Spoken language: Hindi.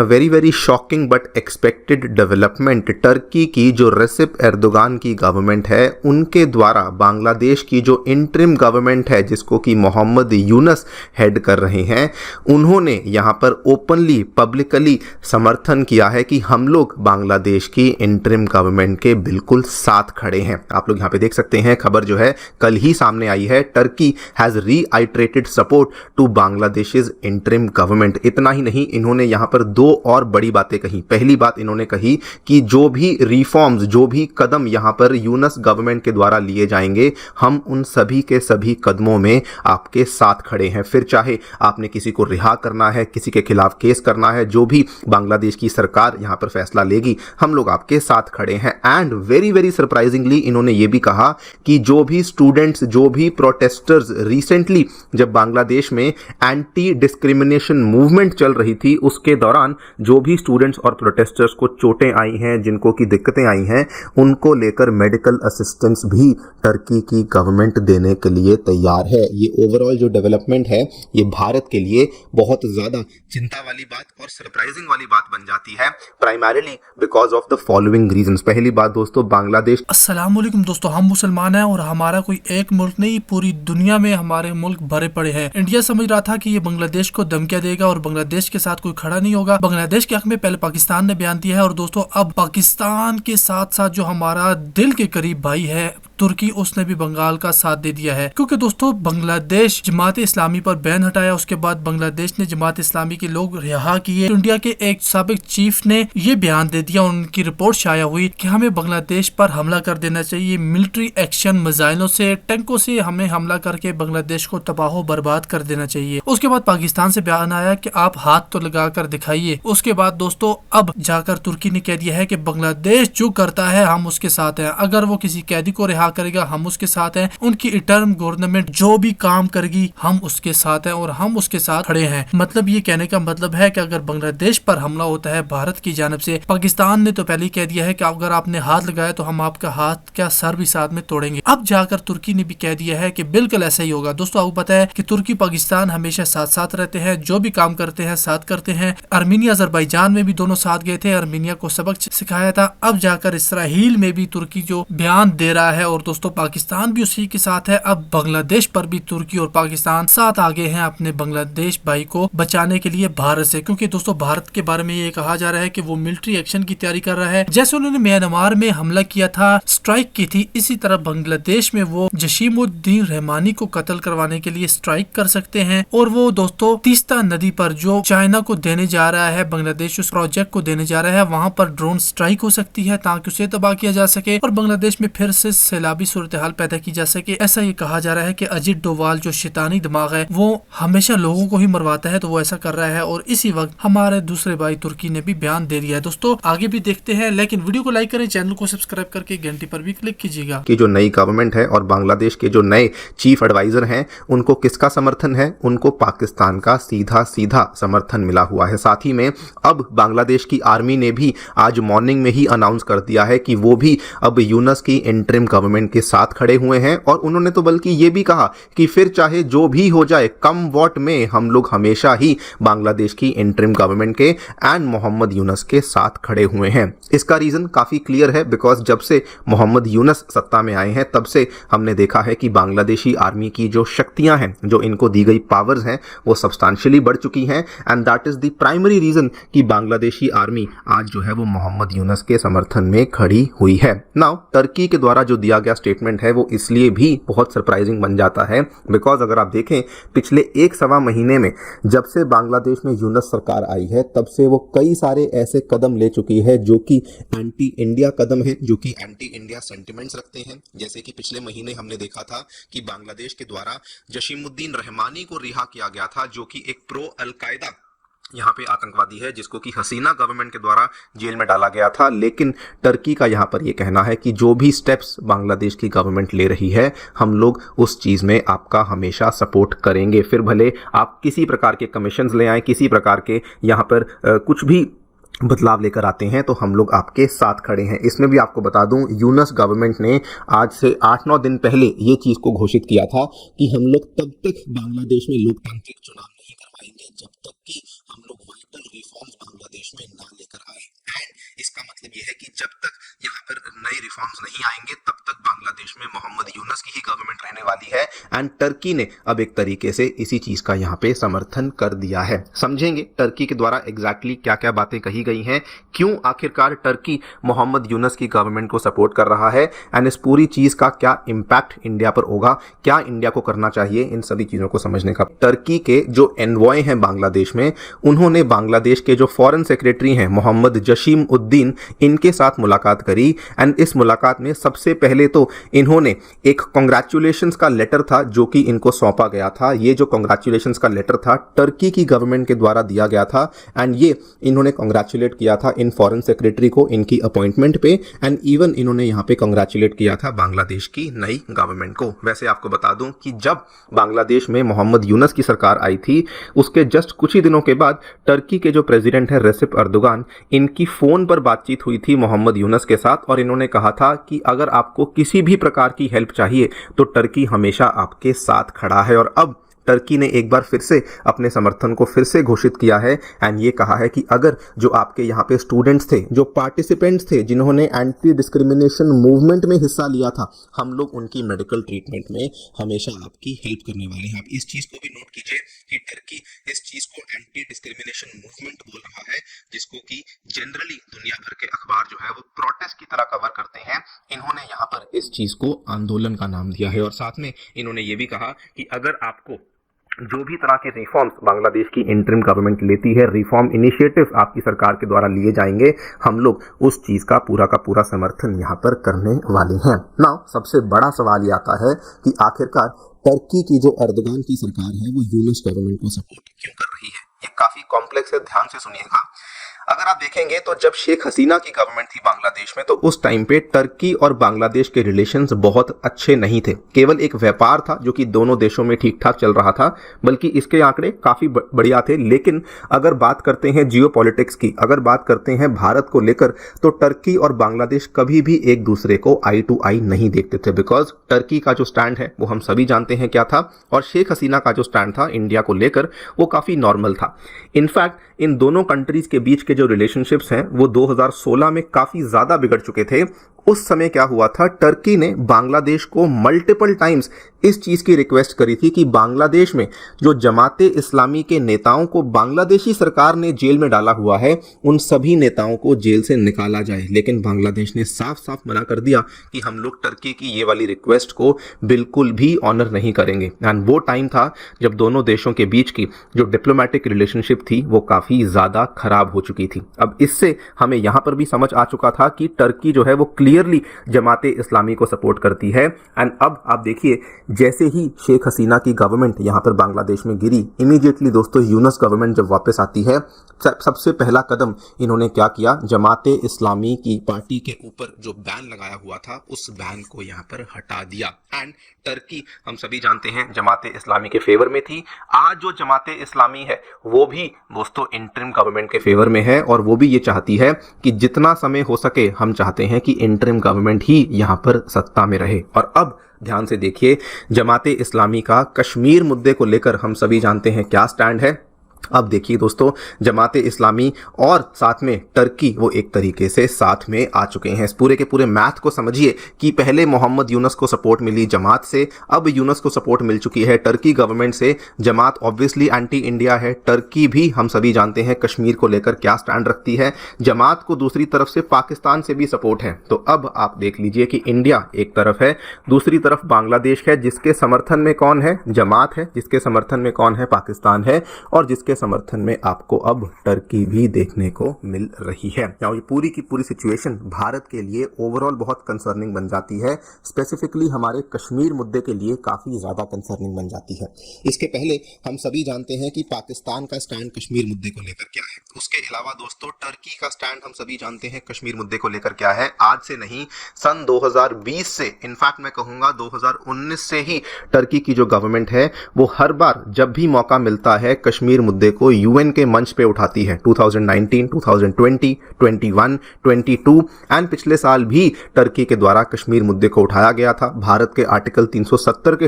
Very very shocking but expected development, Turkey की जो रेसिप एर्दोगान की गवर्नमेंट है उनके द्वारा बांग्लादेश की जो इंटरिम गवर्नमेंट है जिसको कि मोहम्मद यूनस हेड कर रहे हैं, उन्होंने यहाँ पर ओपनली पब्लिकली समर्थन किया है कि हम लोग बांग्लादेश की इंटरिम गवर्नमेंट के बिल्कुल साथ खड़े हैं। आप लोग यहाँ पे देख सकते हैं, खबर जो है कल ही सामने आई है, Turkey has reiterated support to Bangladesh interim government. इतना ही नहीं, इन्होंने यहाँ पर दो और बड़ी बातें कही। पहली बात इन्होंने कही कि जो भी रिफॉर्म्स, जो भी कदम यहां पर यूनस गवर्नमेंट के द्वारा लिए जाएंगे, हम उन सभी के सभी कदमों में आपके साथ खड़े हैं। फिर चाहे आपने किसी को रिहा करना है, किसी के खिलाफ केस करना है, जो भी बांग्लादेश की सरकार यहां पर फैसला लेगी, हम लोग आपके साथ खड़े हैं। एंड वेरी वेरी सरप्राइजिंगली इन्होंने ये भी कहा कि जो भी स्टूडेंट्स, जो भी प्रोटेस्टर्स, रिसेंटली जब बांग्लादेश में एंटी डिस्क्रिमिनेशन मूवमेंट चल रही थी, उसके दौरान जो भी स्टूडेंट्स और प्रोटेस्टर्स को चोटें आई हैं, जिनको की दिक्कतें आई हैं, उनको लेकर मेडिकल असिस्टेंस भी टर्की की गवर्नमेंट देने के लिए तैयार है। ये ओवरऑल जो डेवलपमेंट है, ये भारत के लिए बहुत ज़्यादा चिंता वाली बात और सरप्राइजिंग वाली बात बन जाती है, primarily because of the following reasons. पहली बात दोस्तों, बांग्लादेश। अस्सलाम वालेकुम दोस्तों, हम मुसलमान हैं और हमारा कोई एक मुल्क नहीं, पूरी दुनिया में हमारे मुल्क भरे पड़े हैं। इंडिया समझ रहा था कि ये बांग्लादेश को धमकियां देगा और बांग्लादेश के साथ कोई खड़ा नहीं होगा। बांग्लादेश के हक में पहले पाकिस्तान ने बयान दिया है और दोस्तों अब पाकिस्तान के साथ साथ जो हमारा दिल के करीब भाई है तुर्की, उसने भी बंगाल का साथ दे दिया है। क्योंकि दोस्तों बांग्लादेश जमात इस्लामी पर बैन हटाया, उसके बाद बांग्लादेश ने जमात इस्लामी के लोग रिहा किए। इंडिया के एक साबिक चीफ ने ये बयान दे दिया, उनकी रिपोर्ट शाया हुई कि हमें बांग्लादेश पर हमला कर देना चाहिए, मिलिट्री एक्शन, मिसाइलों से, टैंकों से हमें हमला करके बांग्लादेश को तबाह बर्बाद कर देना चाहिए। उसके बाद पाकिस्तान से बयान आया कि आप हाथ तो लगा कर दिखाइए। उसके बाद दोस्तों अब जाकर तुर्की ने कह दिया है कि बांग्लादेश जो करता है हम उसके साथ हैं, अगर वो किसी कैदी को रिहा करेगा हम उसके साथ हैं, उनकी इंटरिम गवर्नमेंट जो भी काम करेगी हम उसके साथ हैं और हम उसके साथ खड़े हैं। मतलब ये कहने का मतलब है कि अगर बांग्लादेश पर हमला होता है भारत की जानिब से, पाकिस्तान ने तो पहले ही कह दिया है कि अगर आपने हाथ लगाया तो हम आपका हाथ क्या सर भी साथ में तोड़ेंगे। अब जाकर तुर्की ने भी कह दिया है कि बिल्कुल ऐसा ही होगा। दोस्तों आपको पता है कि तुर्की पाकिस्तान हमेशा साथ साथ रहते हैं, जो भी काम करते हैं साथ करते हैं। आर्मीनिया अजरबैजान में भी दोनों साथ गए थे, आर्मीनिया को सबक सिखाया था। अब जाकर इसराइल में भी तुर्की जो बयान दे रहा है और दोस्तों पाकिस्तान भी उसी के साथ है। अब बांग्लादेश पर भी तुर्की और पाकिस्तान साथ आगे हैं अपने बांग्लादेश भाई को बचाने के लिए भारत से, क्योंकि दोस्तों भारत के बारे में ये कहा जा रहा है कि वो मिलिट्री एक्शन की तैयारी कर रहा है। जैसे उन्होंने म्यांमार में हमला किया था, स्ट्राइक की थी, इसी तरह बांग्लादेश में वो जसीमुद्दीन रहमानी को कत्ल करवाने के लिए स्ट्राइक कर सकते हैं। और वो दोस्तों तीस्ता नदी पर जो चाइना को देने जा रहा है, बांग्लादेश उस प्रोजेक्ट को देने जा रहा है, वहां पर ड्रोन स्ट्राइक हो सकती है ताकि उसे तबाह किया जा सके और बांग्लादेश में फिर से सैलाबी सूरत हाल पैदा की जा सके। ऐसा ये कहा जा रहा है कि अजित डोवाल जो शैतानी दिमाग है वो हमेशा लोगों को ही मरवाता है, तो वो ऐसा कर रहा है। और इसी वक्त हमारे दूसरे भाई तुर्की ने भी बयान दे दिया है। दोस्तों आगे भी देखते हैं, लेकिन वीडियो को लाइक करें, चैनल को सब्सक्राइब करके घंटी पर भी क्लिक कीजिएगा। कि जो नई गवर्नमेंट है और बांग्लादेश के जो नए चीफ एडवाइजर हैं, उनको किसका समर्थन है? उनको पाकिस्तान का सीधा सीधा समर्थन मिला हुआ है। साथ ही में अब बांग्लादेश की आर्मी ने भी आज मॉर्निंग में ही अनाउंस कर दिया है कि वो भी अब यूनस की इंटरिम गवर्नमेंट के साथ खड़े हुए हैं। और उन्होंने तो बल्कि ये भी कहा कि फिर चाहे जो भी हो जाए, कम वॉट में हम लोग हमेशा ही बांग्लादेश की इंटरिम गवर्नमेंट के एंड मोहम्मद यूनस के साथ खड़े हुए हैं। इसका रीजन काफी क्लियर है, बिकॉज जब से मोहम्मद यूनस सत्ता में आए हैं तब से हमने देखा है कि बांग्लादेशी आर्मी की जो शक्तियां हैं, जो इनको दी गई पावर्स हैं, वो सब्सटेंशियली बढ़ चुकी हैं। And that is the primary reason कि बांग्लादेशी आर्मी आज जो है वो मोहम्मद यूनस के समर्थन में खड़ी हुई है। नाउ टर्की के द्वारा जो दिया गया स्टेटमेंट है वो इसलिए भी बहुत सरप्राइजिंग बन जाता है, बिकॉज अगर आप देखें पिछले एक सवा महीने में जब से बांग्लादेश में यूनस सरकार आई है तब से वो कई सारे ऐसे कदम ले चुकी है जो कि एंटी इंडिया कदम है, जो कि एंटी इंडिया सेंटिमेंट्स रखते हैं। जैसे कि पिछले महीने हमने देखा था कि बांग्लादेश के द्वारा जसीमुद्दीन रहमानी को रिहा किया गया था, जो कि एक प्रो अलकायदा यहाँ पे आतंकवादी है, जिसको कि हसीना गवर्नमेंट के द्वारा जेल में डाला गया था। लेकिन टर्की का यहाँ पर ये कहना है कि जो भी स्टेप्स बांग्लादेश की गवर्नमेंट ले रही है, हम लोग उस चीज़ में आपका हमेशा सपोर्ट करेंगे। फिर भले आप किसी प्रकार के कमीशंस ले आए, किसी प्रकार के यहाँ पर कुछ भी बदलाव लेकर आते हैं, तो हम लोग आपके साथ खड़े हैं। इसमें भी आपको बता दूं, यूनस गवर्नमेंट ने आज से 8-9 दिन पहले ये चीज़ को घोषित किया था कि हम लोग तब तक बांग्लादेश में लोकतांत्रिक चुनाव नहीं करवाएंगे पाएंगे जब तक कि हम लोग वाइटल रिफॉर्म्स बांग्लादेश में ना लेकर आए। एंड इसका मतलब यह है कि जब तक यहाँ पर नए रिफॉर्म्स नहीं आएंगे तब तक बांग्लादेश में मोहम्मद यूनुस की ही गवर्नमेंट रहने वाली है। एंड टर्की ने अब एक तरीके से इसी चीज का यहाँ पे समर्थन कर दिया है। समझेंगे टर्की के द्वारा एग्जैक्टली क्या क्या बातें कही गई हैं, क्यों आखिरकार टर्की मोहम्मद यूनुस की गवर्नमेंट को सपोर्ट कर रहा है, एंड इस पूरी चीज का क्या इंपैक्ट इंडिया पर होगा, क्या इंडिया को करना चाहिए, इन सभी चीजों को समझने का। टर्की के जो एनवॉय हैं बांग्लादेश में, उन्होंने बांग्लादेश के जो फॉरेन सेक्रेटरी हैं मोहम्मद जशीम उद्दीन, इनके साथ मुलाकात करी। एंड इस मुलाकात में सबसे पहले तो इन्होंने एक कांग्रेचुलेशंस का लेटर था जो कि इनको सौंपा गया था। ये जो कांग्रेचुलेशंस का लेटर था टर्की की गवर्नमेंट के द्वारा दिया गया था। एंड ये इन्होंने कांग्रेचुलेट किया था इन फॉरेन सेक्रेटरी को इनकी अपॉइंटमेंट पे। एंड इवन इन्होंने यहाँ पे कांग्रेचुलेट किया था बांग्लादेश की नई गवर्नमेंट को। वैसे आपको बता दूं कि जब बांग्लादेश में मोहम्मद यूनुस की सरकार आई थी उसके जस्ट कुछ ही दिनों के बाद टर्की के जो प्रेसिडेंट है रेसिप अर्दोगान, इनकी फोन पर बातचीत हुई थी मोहम्मद यूनुस के साथ और इन्होंने कहा था कि अगर आपको किसी भी प्रकार की हेल्प चाहिए तो टर्की हमेशा आपके साथ खड़ा है। और अब टर्की ने एक बार फिर से अपने समर्थन को फिर से घोषित किया है। एंड ये कहा है कि अगर जो आपके यहाँ पे स्टूडेंट्स थे, जो पार्टिसिपेंट्स थे, जिन्होंने एंटी डिस्क्रिमिनेशन मूवमेंट में हिस्सा लिया था, हम लोग उनकी मेडिकल ट्रीटमेंट में हमेशा आपकी हेल्प करने वाले हैं। आप इस चीज को भी नोट कीजिए कि टर्की इस चीज को एंटी डिस्क्रिमिनेशन मूवमेंट बोल रहा है, जिसको कि जनरली दुनिया भर के अखबार जो है वो प्रोटेस्ट की तरह कवर करते हैं। इन्होंने यहाँ पर इस चीज को आंदोलन का नाम दिया है। और साथ में इन्होंने ये भी कहा कि अगर आपको जो भी तरह के रिफॉर्म्स बांग्लादेश की इंटरिम गवर्नमेंट लेती है, रिफॉर्म इनिशिएटिव आपकी सरकार के द्वारा लिए जाएंगे, हम लोग उस चीज का पूरा समर्थन यहाँ पर करने वाले हैं। नाउ सबसे बड़ा सवाल ये आता है कि आखिरकार टर्की की जो अर्दोगान की सरकार है वो यूनुस गवर्नमेंट को सपोर्ट क्यों कर रही है। ये काफी कॉम्प्लेक्स है, ध्यान से सुनिएगा। अगर आप देखेंगे तो जब शेख हसीना की गवर्नमेंट थी बांग्लादेश में तो उस टाइम पे टर्की और बांग्लादेश के रिलेशंस बहुत अच्छे नहीं थे। केवल एक व्यापार था जो कि दोनों देशों में ठीक ठाक चल रहा था, बल्कि इसके आंकड़े काफी बढ़िया थे। लेकिन अगर बात करते हैं जियोपॉलिटिक्स की, अगर बात करते हैं भारत को लेकर, तो टर्की और बांग्लादेश कभी भी एक दूसरे को आई टू आई नहीं देखते थे। बिकॉज टर्की का जो स्टैंड है वो हम सभी जानते हैं क्या था, और शेख हसीना का जो स्टैंड था इंडिया को लेकर वो काफी नॉर्मल था। इनफैक्ट इन दोनों कंट्रीज के बीच के जो रिलेशनशिप्स हैं वो 2016 में काफी ज्यादा बिगड़ चुके थे। उस समय क्या हुआ था, टर्की ने बांग्लादेश को मल्टीपल टाइम्स इस चीज की रिक्वेस्ट करी थी कि बांग्लादेश में जो जमाते इस्लामी के नेताओं को बांग्लादेशी सरकार ने जेल में डाला हुआ है, उन सभी नेताओं को जेल से निकाला जाए। लेकिन बांग्लादेश ने साफ साफ मना कर दिया कि हम लोग टर्की की ये वाली रिक्वेस्ट को बिल्कुल भी ऑनर नहीं करेंगे। एंड वो टाइम था जब दोनों देशों के बीच की जो डिप्लोमेटिक रिलेशनशिप थी वो काफी ज्यादा खराब हो चुकी थी। अब इससे हमें यहां पर भी समझ आ चुका था कि टर्की जो है वो क्लियरली जमाते इस्लामी को सपोर्ट करती है। एंड अब आप देखिए, जैसे ही शेख हसीना की गवर्नमेंट यहां पर बांग्लादेश में गिरी, इमीडिएटली दोस्तों यूनुस गवर्नमेंट जब वापस आती है, सबसे पहला कदम इन्होंने क्या किया, जमाते इस्लामी की पार्टी के ऊपर जो बैन लगाया हुआ था उस बैन को यहां पर हटा दिया। एंड टर्की हम सभी जानते हैं जमाते इस्लामी के फेवर में थी। आज जो जमाते इस्लामी है वो भी दोस्तों इंटरिम गवर्नमेंट के फेवर में है, और वो भी ये चाहती है कि जितना समय हो सके हम चाहते हैं कि इंटरिम गवर्नमेंट ही यहां पर सत्ता में रहे। और अब ध्यान से देखिए, जमाते इस्लामी का कश्मीर मुद्दे को लेकर हम सभी जानते हैं क्या स्टैंड है। अब देखिए दोस्तों, जमाते इस्लामी और साथ में टर्की वो एक तरीके से साथ में आ चुके हैं। इस पूरे के पूरे मैथ को समझिए कि पहले मोहम्मद यूनुस को सपोर्ट मिली जमात से, अब यूनुस को सपोर्ट मिल चुकी है टर्की गवर्नमेंट से। जमात ऑब्वियसली एंटी इंडिया है, टर्की भी हम सभी जानते हैं कश्मीर को लेकर क्या स्टैंड रखती है। जमात को दूसरी तरफ से पाकिस्तान से भी सपोर्ट है। तो अब आप देख लीजिए कि इंडिया एक तरफ है, दूसरी तरफ बांग्लादेश है, जिसके समर्थन में कौन है, जमात है, जिसके समर्थन में कौन है, पाकिस्तान है, और जिसके समर्थन में आपको अब टर्की भी देखने को मिल रही है। ये पूरी की पूरी सिचुएशन भारत के लिए ओवरऑल बहुत कंसर्निंग बन जाती है, स्पेसिफिकली हमारे कश्मीर मुद्दे के लिए काफी ज्यादा कंसर्निंग बन जाती है। इसके पहले हम सभी जानते हैं कि पाकिस्तान का स्टैंड कश्मीर मुद्दे को लेकर क्या है। उसके अलावा दोस्तों टर्की का स्टैंड हम सभी जानते हैं कश्मीर मुद्दे को लेकर क्या है। आज से नहीं, सन 2020 से, इनफैक्ट मैं कहूंगा 2019 से ही टर्की की जो गवर्नमेंट है वो हर बार जब भी मौका मिलता है कश्मीर मुद्दे को यूएन के मंच पे उठाती है। 2019, 2020, 21, 22 एंड पिछले साल भी टर्की के द्वारा कश्मीर मुद्दे को उठाया गया था। भारत के आर्टिकल 370 के